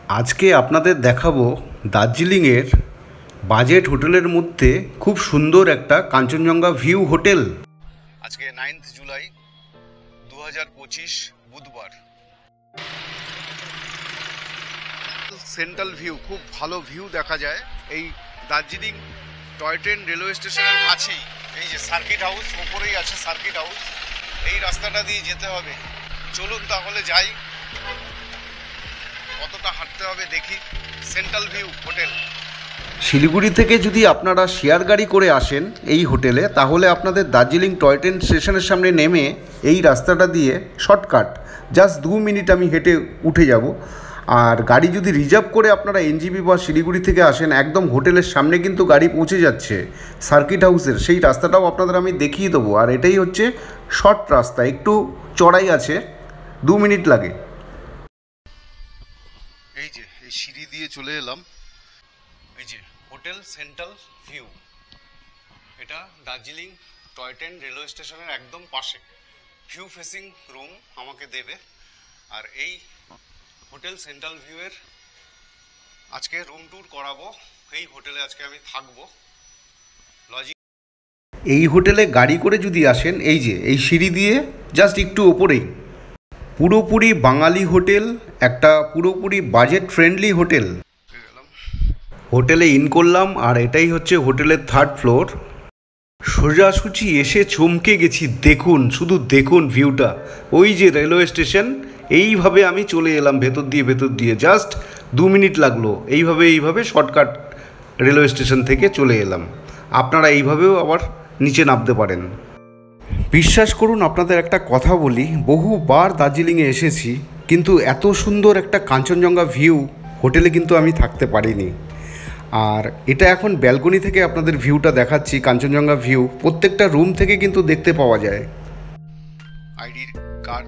আজকে আপনাদের দেখাবো দার্জিলিংয়ের বাজেট হোটেলের মধ্যে খুব সুন্দর একটা কাঞ্চনজঙ্ঘা ভিউ হোটেল। আজকে 9 জুলাই 2025 বুধবার। সেন্ট্রাল ভিউ, খুব ভালো ভিউ দেখা যায় এই দার্জিলিং টয় ট্রেন রেলওয়ে স্টেশনের কাছেই। এই যে সার্কিট হাউস, ওপরেই আছে সার্কিট হাউস। এই রাস্তাটা দিয়ে যেতে হবে। চলুন তাহলে যাই। কতটা হাঁটতে হবে দেখি। Central view hotel. শিলিগুড়ি থেকে যদি আপনারা শেয়ার গাড়ি করে আসেন এই হোটেলে, তাহলে আপনাদের দার্জিলিং টয় ট্রেন স্টেশনের সামনে নেমে এই রাস্তাটা দিয়ে শর্টকাট জাস্ট 2 মিনিট আমি হেঁটে উঠে যাব। আর গাড়ি যদি রিজার্ভ করে আপনারা এনজিপি বা শিলিগুড়ি থেকে আসেন, একদম হোটেলের সামনে কিন্তু গাড়ি পৌঁছে যাচ্ছে সার্কিট হাউসের। সেই রাস্তাটাও আপনাদের আমি দেখিয়ে দেবো। আর এটাই হচ্ছে শর্ট রাস্তা, একটু চড়াই আছে, 2 মিনিট লাগে। এই যে এই সিঁড়ি দিয়ে চলে এলাম। এই যে হোটেল সেন্ট্রাল ভিউ, এটা দার্জিলিং টয় ট্রেন রেলওয়ে স্টেশনের একদম পাশে। ভিউ ফেসিং রুম আমাকে দেবে। আর এই হোটেল সেন্ট্রাল ভিউয়ের আজকে রুম ট্যুর করাবো। এই হোটেলে আজকে আমি থাকবো। লজিং এই হোটেলে গাড়ি করে যদি আসেন, এই যে এই সিঁড়ি দিয়ে জাস্ট একটু ওপরেই, পুরোপুরি বাঙালি হোটেল, একটা পুরোপুরি বাজেট ফ্রেন্ডলি হোটেল। হোটেলে ইন করলাম আর এটাই হচ্ছে হোটেলের 3rd ফ্লোর। সোজাসুজি এসে চমকে গেছি। দেখুন, শুধু দেখুন ভিউটা। ওই যে রেলওয়ে স্টেশন, এইভাবে আমি চলে এলাম ভেতর দিয়ে জাস্ট 2 মিনিট লাগলো। এইভাবে শর্টকাট রেলওয়ে স্টেশন থেকে চলে এলাম। আপনারা এইভাবেও আবার নিচে নামতে পারেন। বিশ্বাস করুন, আপনাদের একটা কথা বলি, বহুবার দার্জিলিংয়ে এসেছি, কিন্তু এত সুন্দর একটা কাঞ্চনজঙ্ঘা ভিউ হোটেলে কিন্তু আমি থাকতে পারিনি। আর এটা এখন ব্যালকনি থেকে আপনাদের ভিউটা দেখাচ্ছি, কাঞ্চনজঙ্ঘা ভিউ প্রত্যেকটা রুম থেকে কিন্তু দেখতে পাওয়া যায়। আইডি কার্ড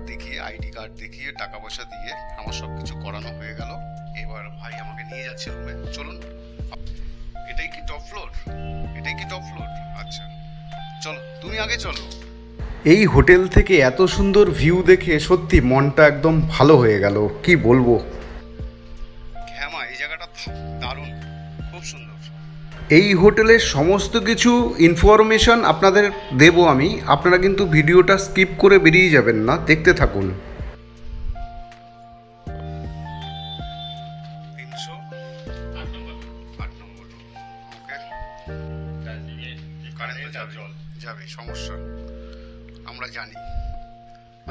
দেখিয়ে টাকা পয়সা দিয়ে আমার সব কিছু করানো হয়ে গেল। এবার ভাই আমাকে নিয়ে যাচ্ছে রুমে। চলুন। এটাই কি টপ ফ্লোর? আচ্ছা চলো, তুমি আগে চলো। এই হোটেল থেকে এত সুন্দর ভিউ দেখে সত্যি মনটা একদম ভালো হয়ে গেল। কি বলবো, এই জায়গাটা দারুণ, খুব সুন্দর। এই হোটেলের সমস্ত কিছু ইনফরমেশন আপনাদের দেব আমি। আপনারা কিন্তু ভিডিওটা স্কিপ করে বেরিয়ে যাবেন না, দেখতে থাকুন। 308 নম্বর। যাবে সমস্যা, আমরা জানি।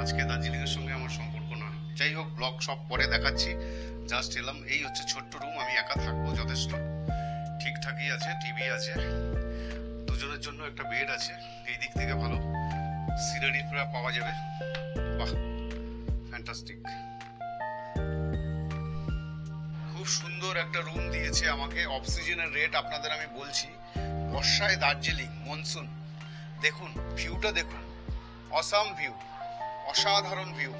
আজকে দার্জিলিংয়ের সঙ্গে আমার সম্পর্ক না। যাই হোক, ব্লগ সব পরে দেখাচ্ছি। জাস্ট এলাম। এই হচ্ছে ছোট্ট রুম, আমি একা থাকবো, যথেষ্ট ঠিকঠাকই আছে। টিভি আছে, দুজনের জন্য একটা বেড আছে। এই দিক থেকে ভালো সিনারি পুরো পাওয়া যাবে। বাহ, ফ্যান্টাস্টিক। খুব সুন্দর একটা রুম দিয়েছে আমাকে। অক্সিজেনের রেট আপনাদের আমি বলছি। বর্ষায় দার্জিলিং, মনসুন, দেখুন ভিউটা দেখুন। অসাম ভিউ, অসাধারণ ভিউ।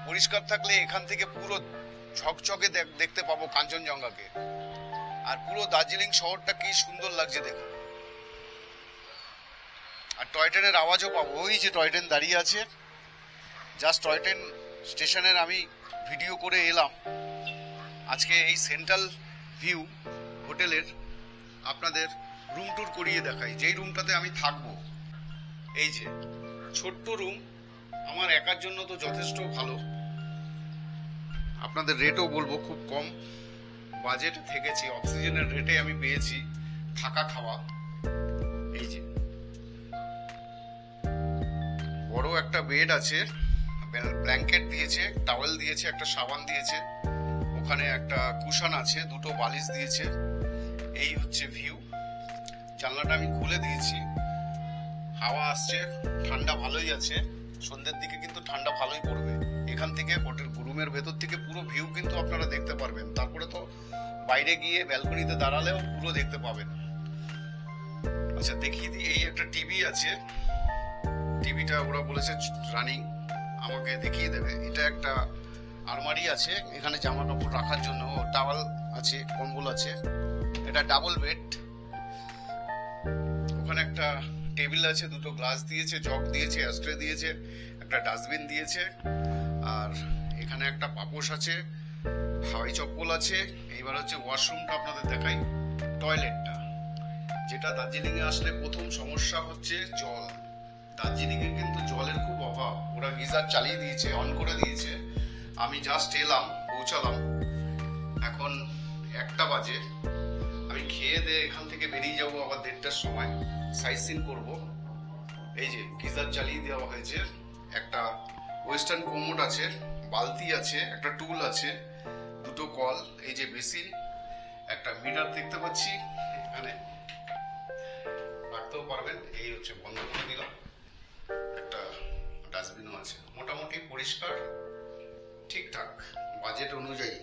পরিষ্কার থাকলে এখান থেকে পুরো ঝকঝকে দেখতে পাবো কাঞ্চনজঙ্ঘাকে। আর পুরো দার্জিলিং শহরটা কি সুন্দর লাগছে দেখুন। আর টয় ট্রেনের আওয়াজও পাবো। ওই যে টয় ট্রেন দাঁড়িয়ে আছে। জাস্ট টয় ট্রেন স্টেশনের আমি ভিডিও করে এলাম। আজকে এই সেন্ট্রাল ভিউ হোটেলের আপনাদের রুম ট্যুর করিয়ে দেখাই, যেই রুমটাতে আমি থাকবো। এই যে ছোট্ট রুম, আমার একার জন্য তো যথেষ্ট ভালো। আপনাদের রেটও বলবো খুব কম বাজেট থেকেছি। অক্সিজেনের রেটে আমি পেয়েছি থাকা খাওয়া। এই যে বড় একটা বেড আছে, ব্ল্যাঙ্কেট দিয়েছে, টাওয়েল দিয়েছে, একটা সাবান দিয়েছে, ওখানে একটা কুশন আছে, 2টো বালিশ দিয়েছে। এই হচ্ছে ভিউ। জানলাটা আমি খুলে দিয়েছি, হাওয়া আসছে, ঠান্ডা ভালোই আছে। সন্ধ্যের দিকে কিন্তু ঠান্ডা ভালোই পড়বে। এখান থেকে হোটেল রুমের ভেতর থেকে পুরো ভিউ কিন্তু আপনারা দেখতে পারবেন। তারপরে তো বাইরে গিয়ে ব্যালকনিতে দাঁড়ালেও পুরো দেখতে পাবেন। আচ্ছা দেখিয়ে দিই, এই একটা টিভি আছে। টিভিটা ওরা বলেছে রানিং, আমাকে দেখিয়ে দেবে। এটা একটা আলমারি আছে, এখানে জামা কাপড় রাখার জন্য। টাওয়াল আছে, কম্বল আছে। এটা ডাবল বেড। ওখানে একটা টেবিল আছে, 2টো গ্লাস দিয়েছে, জগ দিয়েছে, অ্যাস্ট্রে দিয়েছে, একটা ডাস্টবিন দিয়েছে। আর এখানে একটা পাপোশ আছে, হাওয়াই চপ্পল আছে। এইবার হচ্ছে ওয়াশরুমটা আপনাদের দেখাই, টয়লেটটা। যেটা দার্জিলিংয়ে আসলে প্রথম সমস্যা হচ্ছে জল। দার্জিলিংয়ে কিন্তু জলের খুব অভাব। ওরা গিজার চালিয়ে দিয়েছে, অন করে দিয়েছে। আমি জাস্ট এলাম, পৌঁছালাম, এখন 1টা বাজে। আমি খেয়ে দিয়ে এখান থেকে বেরিয়ে যাবো আবার 1:30টার সময়, সাইট সিন করবো। এই যে গিজার চালিয়ে দেওয়া হয়েছে, একটা ওয়েস্টার্ন কোমোড আছে, বালতি আছে, একটা টুল আছে, 2টো কল, এই যে বেসিন, একটা মিটার দেখতে পাচ্ছি, এখানে রাখতেও পারবেন। এই হচ্ছে বন্ধ করে দিলাম, একটা ডাস্টবিনও আছে। মোটামুটি পরিষ্কার, ঠিকঠাক বাজেট অনুযায়ী।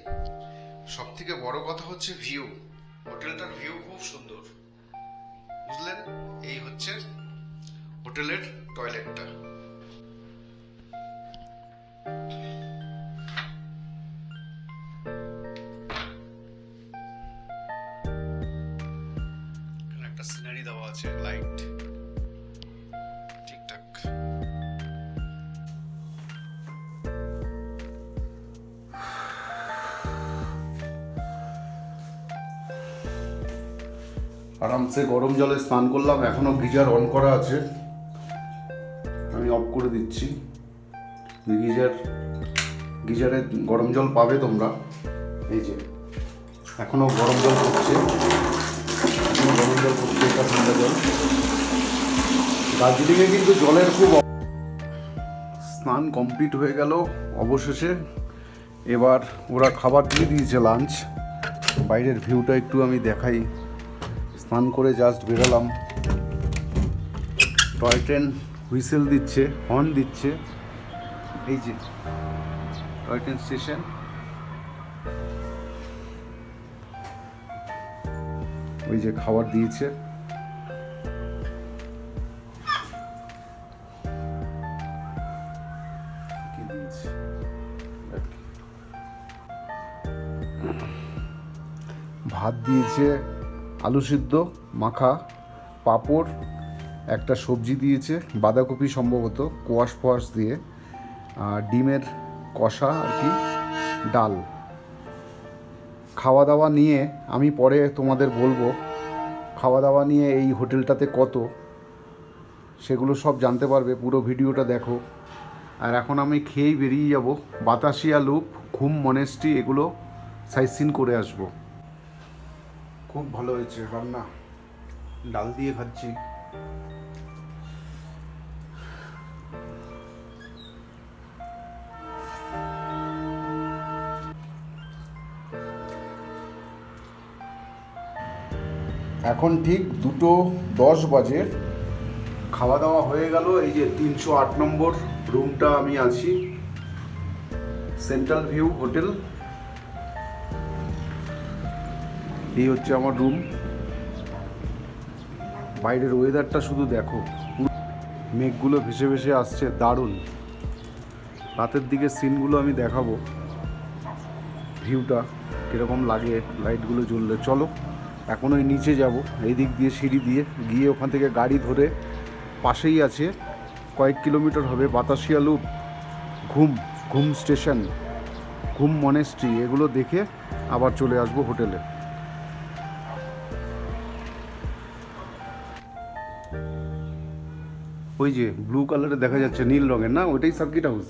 সব থেকে বড় কথা হচ্ছে ভিউ। হোটেলটার ভিউ খুব সুন্দর, বুঝলেন? এই হচ্ছে হোটেলের টয়লেটটা। এখানে একটা সিনারি দেওয়া আছে, লাইট ঠিকঠাক। আরামসে গরম জলে স্নান করলাম। এখনো গিজার অন করা আছে, আমি অফ করে দিচ্ছি। গিজারে গরম জল পাবে তোমরা। এই যে এখনো গরম জল পড়ছে, এটা ঠান্ডা জল। দার্জিলিংয়ে কিন্তু জলের খুব। স্নান কমপ্লিট হয়ে গেল অবশেষে। এবার ওরা খাবার দিয়ে দিয়েছে, লাঞ্চ। বাইরের ভিউটা একটু আমি দেখাই। স্নান করে জাস্ট বেরোলাম, টয় ট্রেন হুইসেল দিচ্ছে, হর্ন দিচ্ছে। এই যে টয় ট্রেন স্টেশন। ওই যে খাবার দিয়েছে। ভাত দিয়েছে, আলু সিদ্ধ মাখা, পাঁপড়, একটা সবজি দিয়েছে বাঁধাকপি সম্ভবত, কোয়াশ ফোয়াশ দিয়ে, আর ডিমের কষা আর কি, ডাল। খাওয়া দাওয়া নিয়ে আমি পরে তোমাদের বলবো, খাওয়া দাওয়া নিয়ে এই হোটেলটাতে কত, সেগুলো সব জানতে পারবে। পুরো ভিডিওটা দেখো। আর এখন আমি খেয়েই বেরিয়ে যাব। বাতাসিয়া লুপ, ঘুম মনেস্ট্রি, এগুলো সাইট সিন করে আসবো। খুব ভালো হয়েছে রান্না, ডাল দিয়ে খাচ্ছি। এখন ঠিক 2:10 বাজে। খাওয়া দাওয়া হয়ে গেল। এই যে 308 নম্বর রুমটা আমি আছি, সেন্ট্রাল ভিউ হোটেল। এই হচ্ছে আমার রুম। বাইরের ওয়েদারটা শুধু দেখো, মেঘগুলো ভেসে ভেসে আসছে, দারুণ। রাতের দিকে সিনগুলো আমি দেখাবো, ভিউটা কীরকম লাগে লাইটগুলো জ্বললে। চলো এখন ওই নিচে যাব, এই দিক দিয়ে সিঁড়ি দিয়ে গিয়ে ওখান থেকে গাড়ি ধরে, পাশেই আছে, কয়েক কিলোমিটার হবে, বাতাসিয়া লুপ, ঘুম স্টেশন, ঘুম মনেস্ট্রি, এগুলো দেখে আবার চলে আসবো হোটেলে। ওই যে ব্লু কালারে দেখা যাচ্ছে, নীল রঙের না, ওইটাই সার্কিট হাউস।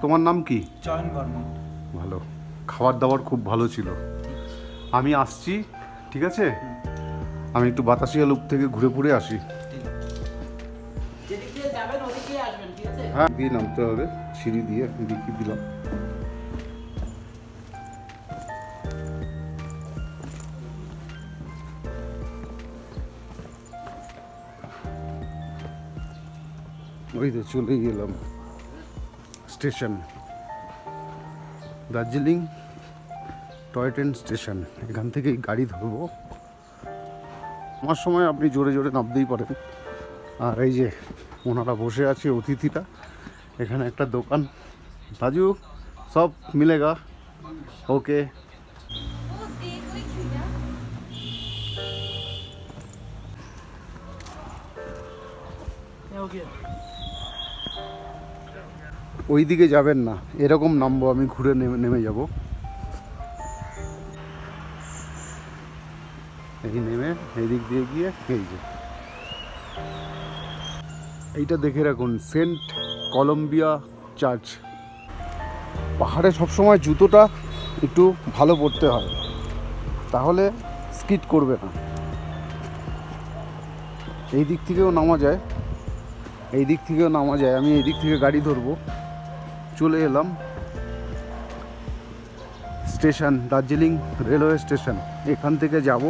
তোমার নাম কি? চয়ন বর্মন। ভালো, খাবার দাবার খুব ভালো ছিল। আমি আসছি, ঠিক আছে? আমি একটু বাতাসিয়া লুপ থেকে ঘুরে ঘুরে আসি। হ্যাঁ, দিয়ে নামতে হবে, সিঁড়ি দিয়ে দেখিয়ে দিলাম। ওই তো চলে গেলাম station, Darjeeling toy train station. এখান থেকেই গাড়ি ধরবো। আমার সময় আপনি জোরে জোরে নামতেই পারেন। আর এই যে ওনারা বসে আছে, অতিথিরা। এখানে একটা দোকান, রাজু সব মিলেগা, ওকে। ওই দিকে যাবেন না, এরকম নামবো, আমি ঘুরে নেমে যাব। এই দিক দিয়ে গিয়ে এই যে এইটা দেখে রাখুন, সেন্ট কলম্বিয়া চার্চ। পাহাড়ে সবসময় জুতোটা একটু ভালো পরতে হয়, তাহলে স্কিড করবে না। এই দিক থেকেও নামা যায়, এই দিক থেকেও নামা যায়। আমি এই দিক থেকে গাড়ি ধরবো। চলে এলাম স্টেশন, দার্জিলিং রেলওয়ে স্টেশন। এখান থেকে যাব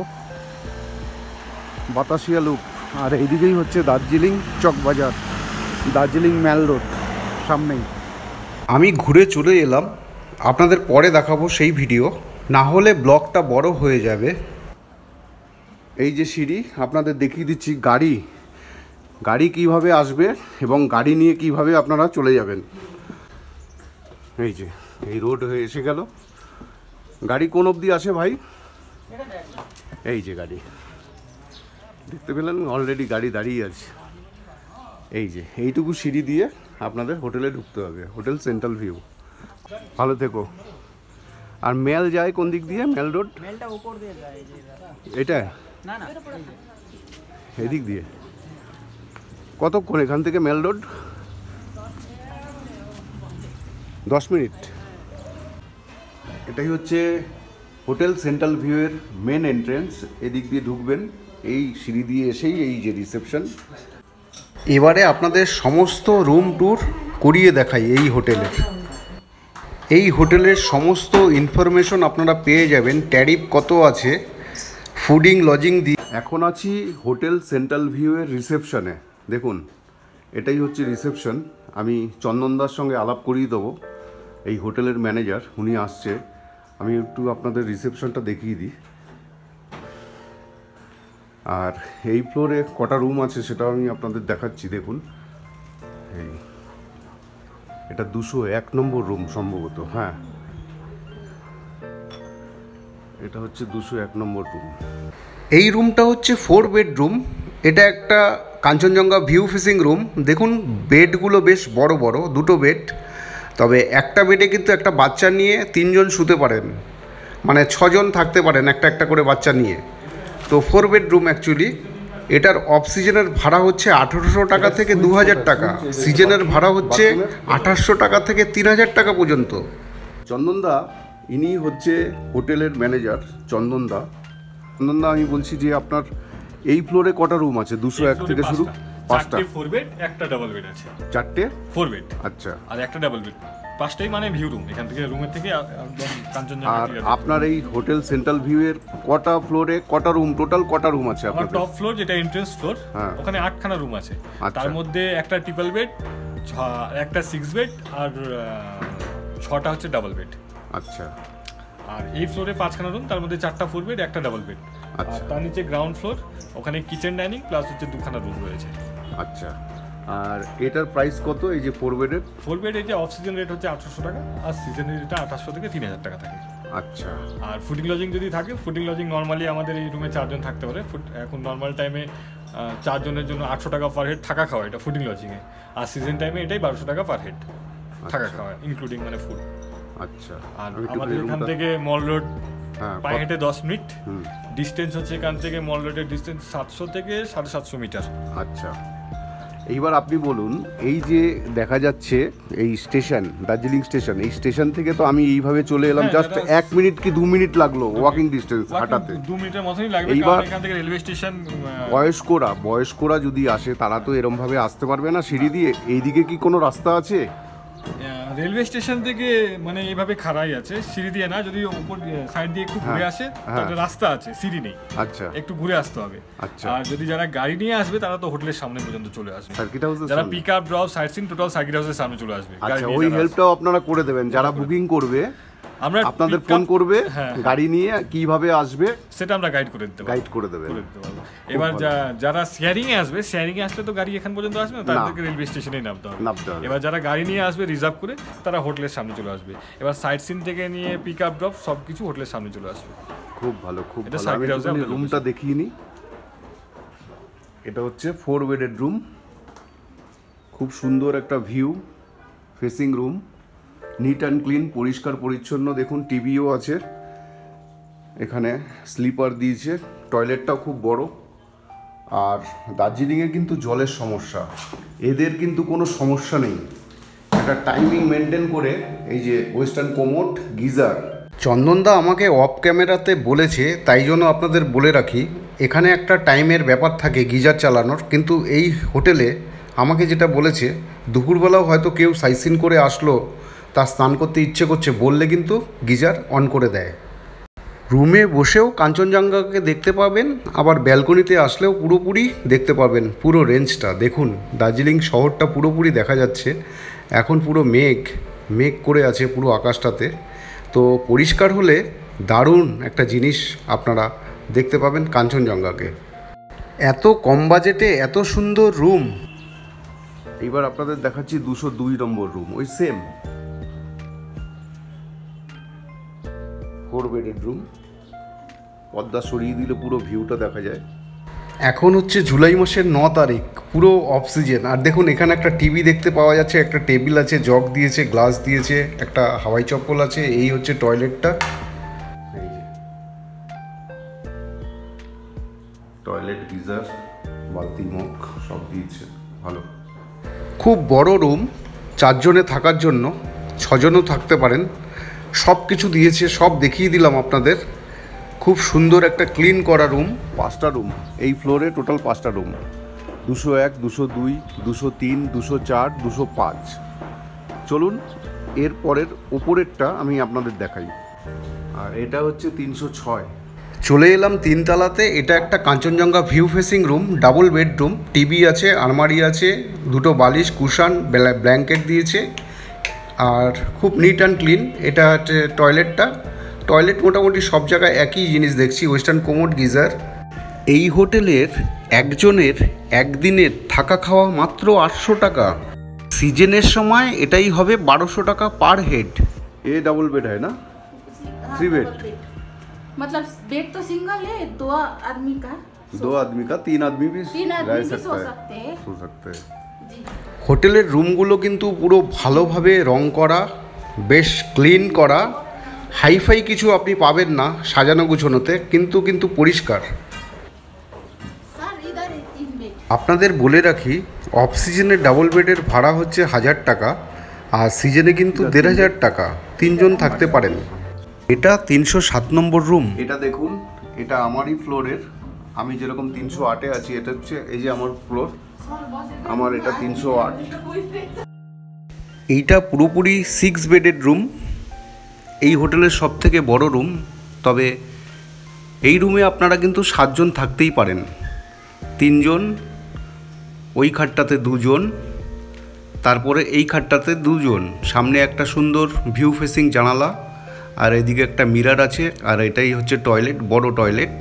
বাতাসিয়া লুপ, আর এইদিকেই হচ্ছে দার্জিলিং চকবাজার, দার্জিলিং ম্যাল রোড সামনেই। আমি ঘুরে চলে এলাম, আপনাদের পরে দেখাবো সেই ভিডিও, না হলে ব্লগটা বড় হয়ে যাবে। এই যে সিঁড়ি আপনাদের দেখিয়ে দিচ্ছি, গাড়ি কিভাবে আসবে এবং গাড়ি নিয়ে কিভাবে আপনারা চলে যাবেন। এই যে এই রোড হয়ে এসে গেল। গাড়ি কোন অবধি আসে ভাই? এই যে গাড়ি দেখতে পেলেন, অলরেডি গাড়ি দাঁড়িয়ে আছে। এই যে এইটুকু সিঁড়ি দিয়ে আপনাদের হোটেলে ঢুকতে হবে, হোটেল সেন্ট্রাল ভিউ। ভালো থেকো। আর মেল যায় কোন দিক দিয়ে? মেল রোড এটা এদিক দিয়ে। কতক্ষণ এখান থেকে মেল রোড? 10 মিনিট। এটাই হচ্ছে হোটেল সেন্ট্রাল ভিউয়ের মেন এন্ট্রেন্স। এদিক দিয়ে ঢুকবেন, এই সিঁড়ি দিয়ে এসেই এই যে রিসেপশন। এবারে আপনাদের সমস্ত রুম ট্যুর করিয়ে দেখাই এই হোটেলের সমস্ত ইনফরমেশন আপনারা পেয়ে যাবেন। ট্যারিফ কত আছে, ফুডিং লজিং দিয়ে। এখন আছি হোটেল সেন্ট্রাল ভিউয়ের রিসেপশনে। দেখুন এটাই হচ্ছে রিসেপশন। আমি চন্দনদার সঙ্গে আলাপ করিয়ে দেবো, এই হোটেলের ম্যানেজার, উনি আসছে। আমি একটু আপনাদের রিসেপশনটা দেখিয়ে দিই। আর এই ফ্লোরে কটা রুম আছে সেটাও আমি আপনাদের দেখাচ্ছি। দেখুন এই এটা 201 নম্বর রুম সম্ভবত। হ্যাঁ, এটা হচ্ছে 201 নম্বর রুম। এই রুমটা হচ্ছে 4 বেডরুম। এটা একটা কাঞ্চনজঙ্ঘা ভিউ ফেসিং রুম। দেখুন বেডগুলো বেশ বড় বড়, 2টো বেড। তবে একটা বেডে কিন্তু একটা বাচ্চা নিয়ে 3 জন শুতে পারেন, মানে 6 জন থাকতে পারেন একটা একটা করে বাচ্চা নিয়ে। তো 4 বেডরুম অ্যাকচুয়ালি। এটার অফ সিজনের ভাড়া হচ্ছে 1800 টাকা থেকে 2000 টাকা, সিজনের ভাড়া হচ্ছে 2800 টাকা থেকে 3000 টাকা পর্যন্ত। চন্দনদা ইনি হচ্ছে হোটেলের ম্যানেজার। চন্দনদা, আমি বলছি যে আপনার এই ফ্লোরে কটা রুম আছে? 201 থেকে শুরু? 5টা 4 বেড, একটা ডাবল বেড আছে। 4টে 4 বেড, আচ্ছা, আর একটা ডাবল বেড। 5টাই মানে ভিউ রুম, এখান থেকে রুমের থেকে একদম কাঞ্চনজঙ্ঘা। আর আপনার এই হোটেল সেন্ট্রাল ভিউ এর কটা ফ্লোরে কটা রুম, টোটাল কটা রুম আছে আপনাদের? টপ ফ্লোর যেটা এন্ট্রান্স ফ্লোর, ওখানে 8খানা রুম আছে। তার মধ্যে একটা ট্রিপল বেড, একটা 6 বেড, আর 6টা হচ্ছে ডাবল বেড। আচ্ছা। আর এই ফ্লোরে 5খানা রুম, তার মধ্যে 4টা 4 বেড, একটা ডাবল বেড। আচ্ছা। তার নিচে গ্রাউন্ড ফ্লোর, ওখানে কিচেন ডাইনিং প্লাস হচ্ছে 2খানা রুম রয়েছে। আচ্ছা। আর এটার প্রাইস কত? এই যে 4 বেডের? 4 বেড এই যে অফ সিজন রেট হচ্ছে 800 টাকা, আর সিজনের রেটটা 2800 থেকে 3000 টাকা থাকে। আচ্ছা। আর ফুডিং লজিং যদি থাকে, ফুডিং লজিং নর্মালি আমাদের এই রুমে 4 জন থাকতে পারে। এখন নর্মাল টাইমে 4 জনের জন্য 800 টাকা পার হেড থাকা খাওয়া, এটা ফুডিং লজিংয়ে। আর সিজন টাইমে এটাই 1200 টাকা পার হেড থাকা খাওয়া, ইনক্লুডিং মানে ফুড। আচ্ছা। আর আমাদের এখান থেকে মল রোড পায়ে হেঁটে 10 মিনিট ডিস্টেন্স হচ্ছে। এখান থেকে মল রোডের ডিস্টেন্স 700 থেকে 750 মিটার। আচ্ছা। এইবার আপনি বলুন, এই যে দেখা যাচ্ছে এই স্টেশন, দার্জিলিং স্টেশন, এই স্টেশন থেকে তো আমি এইভাবে চলে এলাম, জাস্ট 1 মিনিট কি 2 মিনিট লাগলো ওয়াকিং ডিস্টেন্স হাঁটাতে। 2 মিনিটের মতই লাগবে, কারণ এখান থেকে রেলওয়ে স্টেশন। বয়স্করা যদি আসে তারা তো এরকম ভাবে আসতে পারবে না সিঁড়ি দিয়ে। এইদিকে কি কোনো রাস্তা আছে? রেলওয়ে স্টেশন থেকে মানে এইভাবে খাড়াই আছে, সিঁড়ি দিয়ে না। যদি উপর সাইড দিয়ে একটু ঘুরে আসে তাহলে রাস্তা আছে, সিঁড়ি নেই। আচ্ছা, একটু ঘুরে আসতে হবে। আচ্ছা। আর যদি যারা গাড়ি নিয়ে আসবে তারা তো হোটেলের সামনে পর্যন্ত চলে আসবে। সার্কিট হাউসের যারা pick up drop sight seen total circuit হাউসের সামনে চলে আসবে। আচ্ছা, ওই হেল্পটাও আপনারা করে দেবেন। যারা বুকিং করবে আমরা আপনাদের ফোন করবে, গাড়ি নিয়ে কিভাবে আসবে সেটা আমরা গাইড করে দেব। এবার যারা শেয়ারিং এ আসবে, শেয়ারিং এ আসলে তো গাড়ি এখান পর্যন্ত আসবে না, তাদেরকে রেলওয়ে স্টেশনেই নামতে হবে। এবার যারা গাড়ি নিয়ে আসবে রিজার্ভ করে, তারা হোটেলের সামনে চলে আসবে। এবার সাইট সিন থেকে নিয়ে পিক আপ ড্রপ সবকিছু হোটেলের সামনে চলে আসবে। খুব ভালো, খুব ভালো। আমি রুমটা দেখিয়ে নিই। এটা হচ্ছে 4 বেডের রুম, খুব সুন্দর একটা view facing room, neat and clean, পরিষ্কার পরিচ্ছন্ন। দেখুন টিভিও আছে এখানে, স্লিপার দিয়েছে, টয়লেটটাও খুব বড়। আর দার্জিলিংয়ে কিন্তু জলের সমস্যা, এদের কিন্তু কোনো সমস্যা নেই। একটা টাইমিং মেনটেন করে, এই যে ওয়েস্টার্ন কোমোড গিজার। চন্দনদা আমাকে অফ ক্যামেরাতে বলেছে, তাই জন্য আপনাদের বলে রাখি, এখানে একটা টাইমের ব্যাপার থাকে গিজার চালানোর। কিন্তু এই হোটেলে আমাকে যেটা বলেছে, দুপুরবেলাও হয়তো কেউ সাইট করে আসলো, তার স্নান করতে ইচ্ছে করছে বললে কিন্তু গিজার অন করে দেয়। রুমে বসেও কাঞ্চনজঙ্ঘাকে দেখতে পাবেন, আবার ব্যালকনিতে আসলেও পুরোপুরি দেখতে পাবেন পুরো রেঞ্জটা। দেখুন দার্জিলিং শহরটা পুরোপুরি দেখা যাচ্ছে। এখন পুরো মেঘ মেঘ করে আছে পুরো আকাশটাতে। তো পরিষ্কার হলে দারুণ একটা জিনিস আপনারা দেখতে পাবেন কাঞ্চনজঙ্ঘাকে। এত কম বাজেটে এত সুন্দর রুম। এইবার আপনাদের দেখাচ্ছি 202 নম্বর রুম, ওই সেম 4 বেডেড রুম। পর্দা সরিয়ে দিলে পুরো ভিউটা দেখা যায়। এখন হচ্ছে জুলাই মাসের 9 তারিখ, পুরো অফ সিজন। আর দেখুন এখানে একটা টিভি দেখতে পাওয়া যাচ্ছে, একটা টেবিল আছে, জগ দিয়েছে, গ্লাস দিয়েছে, একটা হাওয়াই চপ্পল আছে। এই হচ্ছে টয়লেটটা, এই যে টয়লেট, গিজার, বালতি, মগ সব দিয়েছে, ভালো। খুব বড় রুম, 4 জনে থাকার জন্য, 6 জনও থাকতে পারেন। সব কিছু দিয়েছে, সব দেখিয়ে দিলাম আপনাদের। খুব সুন্দর একটা ক্লিন করা রুম। 5টা রুম এই ফ্লোরে, টোটাল 5টা রুম, 201, 202, 203, 204, 205। চলুন এর পরের ওপরেরটা আমি আপনাদের দেখাই। আর এটা হচ্ছে 306। চলে এলাম 3 তলাতে। এটা একটা Kanchenjunga view facing room, double bedroom, TV আছে, আলমারি আছে, 2টো বালিশ, কুশান, ব্ল্যাঙ্কেট দিয়েছে, আর খুব নিট অ্যান্ড ক্লিন। এটা হচ্ছে টয়লেটটা। টয়লেট মোটামুটি সব জায়গায় একই জিনিস দেখছি, ওয়েস্টার্ন কোমোড, গিজার। এই হোটেলের একজনের একদিনের থাকা খাওয়া মাত্র 800 টাকা। সিজনের সময় এটাই হবে 1200 টাকা পার হেড। এ ডাবল বেড হয় না, 3 বেড, मतलब बेड तो सिंगल है, 2 आदमी का, 2 आदमी का, 3 आदमी भी सो सकते हैं। जी। হোটেলের রুমগুলো কিন্তু পুরো ভালোভাবে রং করা, বেশ ক্লিন করা। হাইফাই কিছু আপনি পাবেন না সাজানো গুছানোতে, কিন্তু পরিষ্কার। सर इधर है 3 बेड। আপনাদের বলে রাখি, অফ সিজনে ডাবল বেডের ভাড়া হচ্ছে 1000 টাকা, আর সিজনে কিন্তু 1500 টাকা। 3 জন থাকতে পারেন। এটা 307 নম্বর রুম। এটা দেখুন, এটা আমারই ফ্লোরের। আমি যেরকম 308-এ আছি, এটা হচ্ছে এই যে আমার ফ্লোর, আমার এটা 308। এইটা পুরোপুরি 6 বেডেড রুম, এই হোটেলের সব থেকে বড় রুম। তবে এই রুমে আপনারা কিন্তু 7 জন থাকতেই পারেন। 3 জন, ওই খাটটাতে 2 জন, তারপরে এই খাটটাতে 2 জন। সামনে একটা সুন্দর ভিউ ফেসিং জানালা, আর এদিকে একটা মিরর আছে। আর এটাই হচ্ছে টয়লেট, বড় টয়লেট।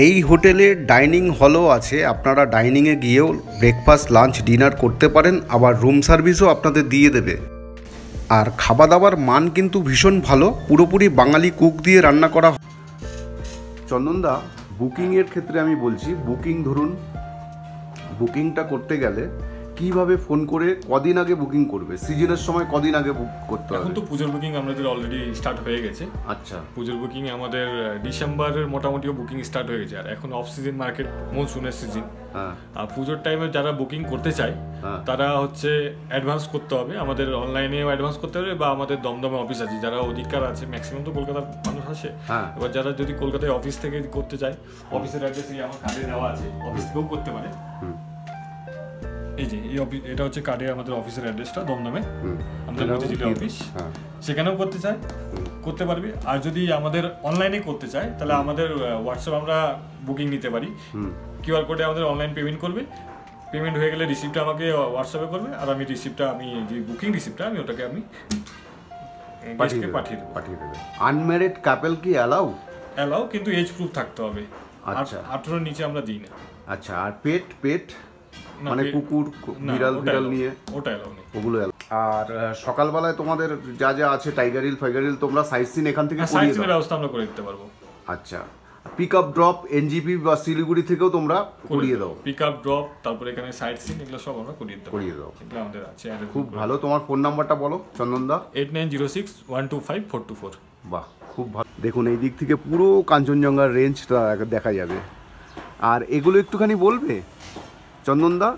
এই হোটেলে ডাইনিং হলও আছে, আপনারা ডাইনিংয়ে গিয়েও ব্রেকফাস্ট, লাঞ্চ, ডিনার করতে পারেন। আবার রুম সার্ভিসও আপনাদের দিয়ে দেবে। আর খাওয়া দাওয়ার মান কিন্তু ভীষণ ভালো, পুরোপুরি বাঙালি কুক দিয়ে রান্না করা। চন্দনদা, বুকিংয়ের ক্ষেত্রে আমি বলছি, বুকিংটা করতে গেলে কিভাবে ফোন করে কদিন আগে বুকিং করবে? সিজনের সময় কদিন আগে বুক করতে হবে? এখন তো পুজোর বুকিং আমাদের অলরেডি স্টার্ট হয়ে গেছে। আচ্ছা, পুজোর বুকিং আমাদের ডিসেম্বরের মোটামুটিও বুকিং স্টার্ট হয়ে গেছে। আর এখন অফ সিজন মার্কেট, মনসুনের সিজন। আর পুজোর টাইমে যারা বুকিং করতে চায় তারা হচ্ছে অ্যাডভান্স করতে হবে। আমাদের অনলাইনেও অ্যাডভান্স করতে হবে, বা আমাদের দমদমে অফিস আছে, যারা অধিকার আছে, ম্যাক্সিমাম তো কলকাতার মানুষ আসে। এবার যারা যদি কলকাতায় অফিস থেকে করতে চায়, অফিসের অ্যাড্রেস আমার কার্ডে দেওয়া আছে, অফিস থেকেও করতে পারে। এই যে এটা হচ্ছে কার্ডে আমাদের অফিসের অ্যাড্রেসটা, দমদমে আমাদের মতিঝিলে অফিস। সেখানেও করতে চায়, করতে পারবে। আর যদি আমাদের অনলাইনে করতে চায়, তাহলে আমাদের হোয়াটসঅ্যাপ আমরা বুকিং নিতে পারি। কিউআর কোডে আমাদের অনলাইন পেমেন্ট করবে, পেমেন্ট হয়ে গেলে রিসিপ্টটা আমাকে হোয়াটসঅ্যাপে করবে, আর আমি রিসিপ্টটা, আমি যে বুকিং রিসিপ্টটা, আমি ওটাকে আমি পাঠিয়ে দেবো। আনম্যারিড কাপল কি অ্যালাউ? কিন্তু এজ প্রুফ থাকতে হবে। আচ্ছা, 18 নিচে আমরা দিই না। আচ্ছা, আর পেট মানে কুকুর, বিড়াল নিয়ে ওটা এলাও নেই, ওগুলো। আর সকালবেলায় তোমাদের যা যা আছে, টাইগার হিল তোমরা সাইট সিন এখান থেকে সাইট সিনের ব্যবস্থা আমরা করে দিতে পারবো। আচ্ছা, পিক আপ ড্রপ এনজিপি বা শিলিগুড়ি থেকেও তোমরা করিয়ে দাও? পিক আপ ড্রপ, তারপরে এখানে সাইট সিন, এগুলো সব আমরা করিয়ে দাও। এগুলো আমাদের আছে। খুব ভালো। তোমার ফোন নাম্বারটা বলো চন্দনদা। 8906125424। বাহ, খুব ভালো। দেখুন এই দিক থেকে পুরো কাঞ্চনজঙ্ঘার রেঞ্জটা দেখা যাবে। আর এগুলো একটুখানি বলবে চন্দনদা,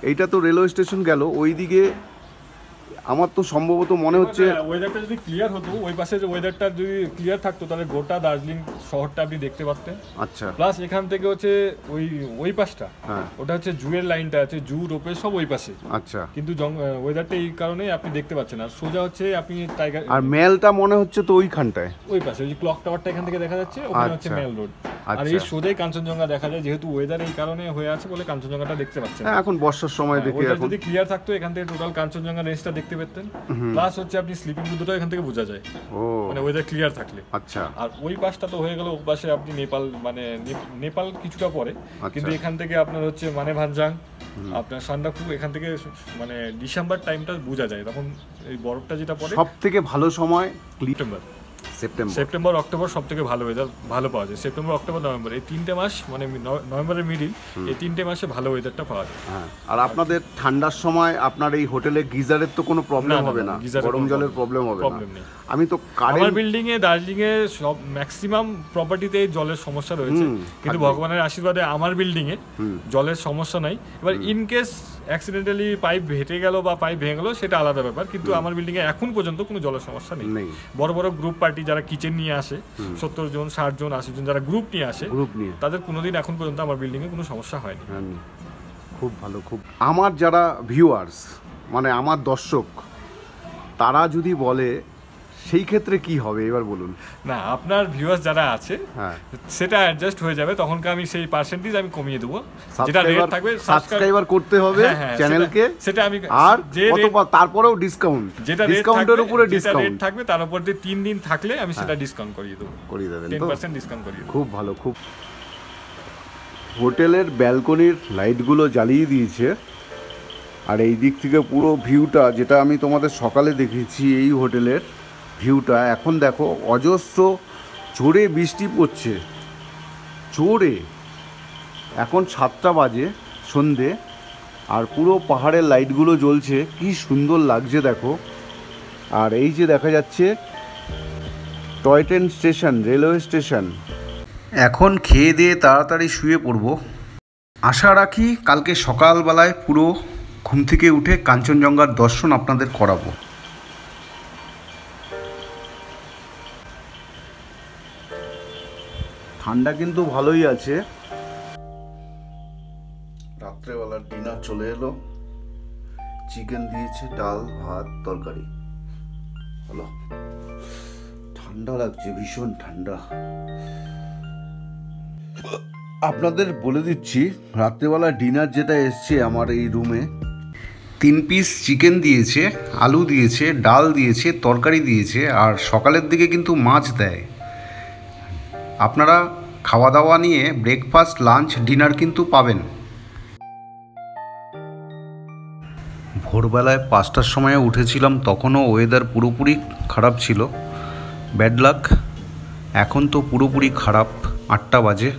এইটা তো রেলওয়ে স্টেশন গেল, ওই দিকে আমার তো সম্ভবত মনে হচ্ছে ওয়েদারটা যদি ক্লিয়ার হতো, ওই পাশে যে ওয়েদারটা যদি ক্লিয়ার থাকতো তাহলে গোটা দার্জিলিং শহরটা আপনি দেখতে পারতেন। আচ্ছা, প্লাস এখান থেকে হচ্ছে ওই পাশটা, হ্যাঁ, ওটা হচ্ছে জুয়ের লাইনটা আছে, জু রোপে সব ওই পাশে। আচ্ছা, কিন্তু ওয়েদারটা এই কারণে আপনি দেখতে পাচ্ছেন। আর সোজা হচ্ছে আপনি টাইগার, আর মেলটা মনে হচ্ছে তো ওইখানটায়, ওই পাশে ওই যে ক্লক টাওয়ারটা এখান থেকে দেখা যাচ্ছে, ওখানে হচ্ছে মেল রোড। আর এই সোজাই কাঞ্চনজঙ্ঘা দেখা যায়, যেহেতু ওয়েদার এই কারণে হয়ে আছে বলে কাঞ্চনজঙ্ঘাটা দেখতে পাচ্ছেন। হ্যাঁ, এখন বর্ষার সময় দেখে এখন যদি ক্লিয়ার থাকতো এখান থেকে টোটাল কাঞ্চনজঙ্ঘা রেঞ্জটা দেখতে পেতেন। প্লাস হচ্ছে আপনি স্লিপিং বুদ্ধটা এখান থেকে বোঝা যায়, ও মানে ওয়েদার ক্লিয়ার থাকলে। আচ্ছা, আর ওই পাশটা তো হয়ে গেল, ওই পাশে আপনি নেপাল, মানে নেপাল কিছুটা পরে, কিন্তু এখান থেকে আপনার হচ্ছে মানে ভানজাং, আপনার সান্দাকফু, এখান থেকে মানে ডিসেম্বর টাইমটা বোঝা যায়, তখন এই বরফটা যেটা পড়ে। সব থেকে ভালো সময় সেপ্টেম্বর অক্টোবর সব থেকে ভালো ওয়েদার ভালো পাওয়া যায়। সেপ্টেম্বর অক্টোবর নভেম্বর এই 3টে মাস, মানে নভেম্বরের মিডিল, এই 3টে মাসে ভালো ওয়েদারটা পাওয়া যায়। হ্যাঁ, আর আপনাদের ঠান্ডার সময় আপনার এই হোটেলে গিজারের তো কোনো প্রবলেম হবে না, গরম জলের প্রবলেম হবে না। আমি তো আমার বিল্ডিং এ দার্জিলিং এ সব ম্যাক্সিমাম প্রপার্টিতে জলের সমস্যা রয়েছে, কিন্তু ভগবানের আশীর্বাদে আমার বিল্ডিং এ জলের সমস্যা নাই। এবার ইন কেস অ্যাক্সিডেন্টালি পাইপ ফেটে গেল বা পাইপ ভেঙে গেল সেটা আলাদা ব্যাপার, কিন্তু আমার বিল্ডিং এ এখন পর্যন্ত কোনো জলের সমস্যা নেই। বড় বড় গ্রুপ পার্টি যারা কিচেন নিয়ে আসে, 70 জন 60 জন 80 জন যারা গ্রুপ নিয়ে আসে, তাদের কোনোদিন এখন পর্যন্ত আমার বিল্ডিং এ কোনো সমস্যা হয়নি। খুব ভালো, খুব। আমার যারা ভিউয়ার্স, মানে আমার দর্শক, তারা যদি বলে সেই ক্ষেত্রে কি হবে এবার বলুন। না, আপনার ভিউয়ার্স যারা আছে সেটা অ্যাডজাস্ট হয়ে যাবে, তখনকার আমি সেই পার্সেন্টেজ আমি কমিয়ে দেবো, যেটা রেট থাকবে। সাবস্ক্রাইবার করতে হবে চ্যানেলকে, সেটা আমি, আর তারপরেও ডিসকাউন্ট, যেটা ডিসকাউন্টের উপরে ডিসকাউন্ট থাকবে, তার উপর দিয়ে 3 দিন থাকলে আমি সেটা ডিসকাউন্ট করিয়ে দেবো, করিয়ে দেবেন, 10% ডিসকাউন্ট করিয়ে দেবো। খুব ভালো, খুব। হোটেলের ব্যালকনির লাইটগুলো জ্বালিয়ে দিয়েছে, আর এই দিক থেকে পুরো ভিউটা, যেটা আমি তোমাদের সকালে দেখিয়েছি এই হোটেলের ভিউটা, এখন দেখো অজস্র জোরে বৃষ্টি পড়ছে, জোরে। এখন 7টা বাজে সন্ধে, আর পুরো পাহাড়ের লাইটগুলো জ্বলছে, কি সুন্দর লাগছে দেখো। আর এই যে দেখা যাচ্ছে toy train station, railway station. এখন খেয়ে দিয়ে তাড়াতাড়ি শুয়ে পড়ব। আশা রাখি কালকে সকালবেলায় পুরো ঘুম থেকে উঠে কাঞ্চনজঙ্ঘার দর্শন আপনাদের করাবো। ঠান্ডা কিন্তু ভালোই আছে। রাত্রেবেলার ডিনার চলে এলো, চিকেন দিয়েছে, ডাল, ভাত, তরকারি। হলো, ঠান্ডা লাগছে, ভীষণ ঠান্ডা। আপনাদের বলে দিচ্ছি, রাত্রেবেলা ডিনার যেটা এসছে আমার এই রুমে, 3 পিস চিকেন দিয়েছে, আলু দিয়েছে, ডাল দিয়েছে, তরকারি দিয়েছে, আর সকালের দিকে কিন্তু মাছ দেয়। আপনারা খাওয়া দাওয়া নিয়ে ব্রেকফাস্ট, লাঞ্চ, ডিনার কিন্তু পাবেন। ভোরবেলায় 5টার সময় উঠেছিলাম, তখনও ওয়েদার পুরোপুরি খারাপ ছিল, ব্যাড লাক। এখন তো পুরোপুরি খারাপ, 8টা বাজে।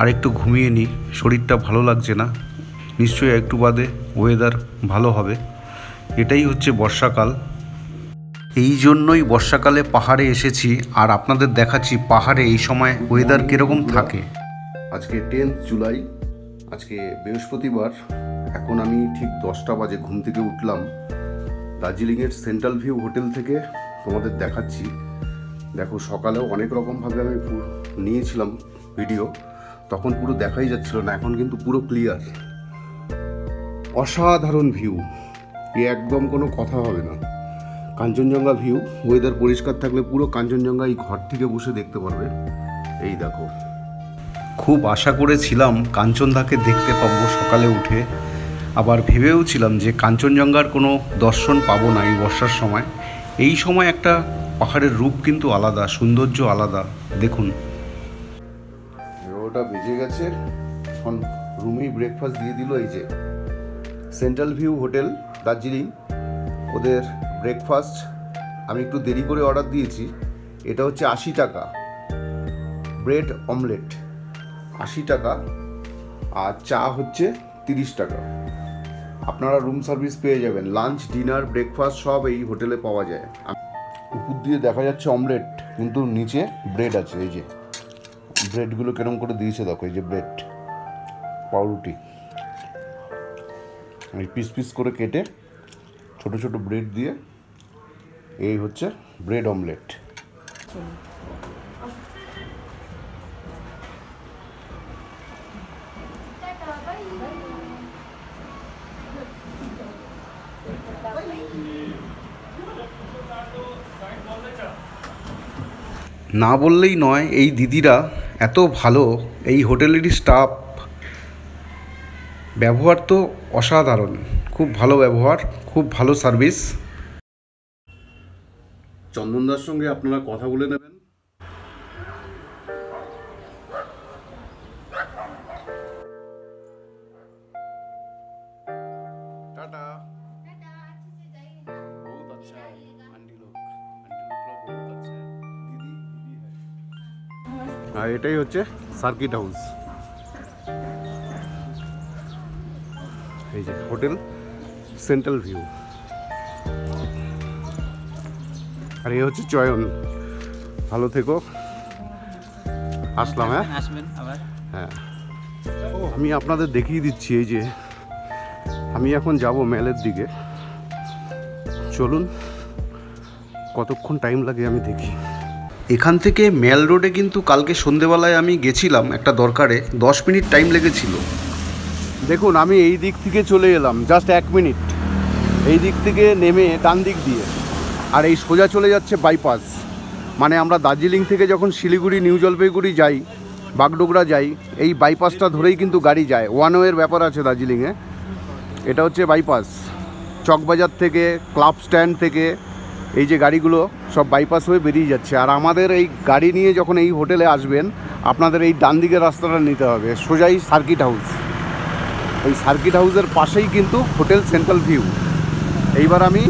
আর একটু ঘুমিয়ে নিই, শরীরটা ভালো লাগছে না। নিশ্চয়ই একটু বাদে ওয়েদার ভালো হবে। এটাই হচ্ছে বর্ষাকাল, এই জন্যই বর্ষাকালে পাহাড়ে এসেছি, আর আপনাদের দেখাচ্ছি পাহাড়ে এই সময় ওয়েদার কীরকম থাকে। আজকে 10 জুলাই, আজকে বৃহস্পতিবার। এখন আমি ঠিক 10টা বাজে ঘুম থেকে উঠলাম। দার্জিলিংয়ের সেন্ট্রাল ভিউ হোটেল থেকে তোমাদের দেখাচ্ছি। দেখো, সকালেও অনেক রকমভাবে আমি নিয়েছিলাম ভিডিও, তখন পুরো দেখাই যাচ্ছিল না, এখন কিন্তু পুরো ক্লিয়ার। অসাধারণ ভিউ, এ একদম কোনো কথা হবে না। কাঞ্চনজঙ্ঘা ভিউ, ওয়েদার পরিষ্কার থাকলে পুরো কাঞ্চনজঙ্ঘা এই ঘর থেকে বসে দেখতে পারবে। এই দেখো, খুব আশা করেছিলাম কাঞ্চনদাকে দেখতে পাবো সকালে উঠে, আবার ভেবেও ছিলাম যে কাঞ্চনজঙ্ঘার কোনো দর্শন পাবো না এই বর্ষার সময়। এই সময় একটা পাহাড়ের রূপ কিন্তু আলাদা, সৌন্দর্য আলাদা। দেখুন, ওটা বেজে গেছে, এখন রুমেই ব্রেকফাস্ট দিয়ে দিল। এই যে সেন্ট্রাল ভিউ হোটেল দার্জিলিং, ওদের ব্রেকফাস্ট আমি একটু দেরি করে অর্ডার দিয়েছি। এটা হচ্ছে 80 টাকা, ব্রেড অমলেট 80 টাকা, আর চা হচ্ছে 30 টাকা। আপনারা রুম সার্ভিস পেয়ে যাবেন, লাঞ্চ, ডিনার, ব্রেকফাস্ট সব এই হোটেলে পাওয়া যায়। উপর দিয়ে দেখা যাচ্ছে অমলেট, কিন্তু নিচে ব্রেড আছে। এই যে ব্রেডগুলো কেরম করে দিয়েছে দেখো, এই যে ব্রেড, পাউরুটি, এই পিস পিস করে কেটে ছোট ছোট ব্রেড দিয়ে, এই হচ্ছে ব্রেড অমলেট। না বললেই নয়, এই দিদিরা এত ভালো, এই হোটেলেরই স্টাফ, ব্যবহার তো অসাধারণ, খুব ভালো ব্যবহার, খুব ভালো সার্ভিস। চন্দনদার সঙ্গে আপনারা কথা বলে নেবেন। টাটা। बहुत अच्छा है, आंटी लोग बहुत अच्छा है, दीदी है। আর এটাই হচ্ছে সার্কিট হাউস। এই যে হোটেল সেন্ট্রাল ভিউ, আর এই হচ্ছে চয়ন। ভালো থেকো, আসলাম। হ্যাঁ আসবেন আবার। হ্যাঁ, আমি আপনাদের দেখিয়ে দিচ্ছি। এই যে আমি এখন যাব মেলের দিকে, চলুন কতক্ষণ টাইম লাগে আমি দেখি। এখান থেকে মেল রোডে কিন্তু কালকে সন্ধেবেলায় আমি গেছিলাম একটা দরকারে, 10 মিনিট টাইম লেগেছিল। দেখুন আমি এই দিক থেকে চলে এলাম, জাস্ট 1 মিনিট। এই দিক থেকে নেমে ডান দিক দিয়ে, আর এই সোজা চলে যাচ্ছে বাইপাস। মানে আমরা দার্জিলিং থেকে যখন শিলিগুড়ি, নিউ জলপাইগুড়ি যাই, বাগডোগরা যাই, এই বাইপাসটা ধরেই কিন্তু গাড়ি যায়। ওয়ান ওয়ের ব্যাপার আছে দার্জিলিংয়ে। এটা হচ্ছে বাইপাস, চকবাজার থেকে, ক্লাব স্ট্যান্ড থেকে এই যে গাড়িগুলো সব বাইপাস হয়ে বেরিয়ে যাচ্ছে। আর আমাদের এই গাড়ি নিয়ে যখন এই হোটেলে আসবেন, আপনাদের এই ডান দিকের রাস্তাটা নিতে হবে, সোজাই সার্কিট হাউস। এই সার্কিট হাউসের পাশেই কিন্তু হোটেল সেন্ট্রাল ভিউ। এইবার আমি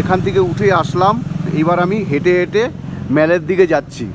এখান থেকে উঠে আসলাম, এইবার আমি হেঁটে হেঁটে মেলের দিকে যাচ্ছি।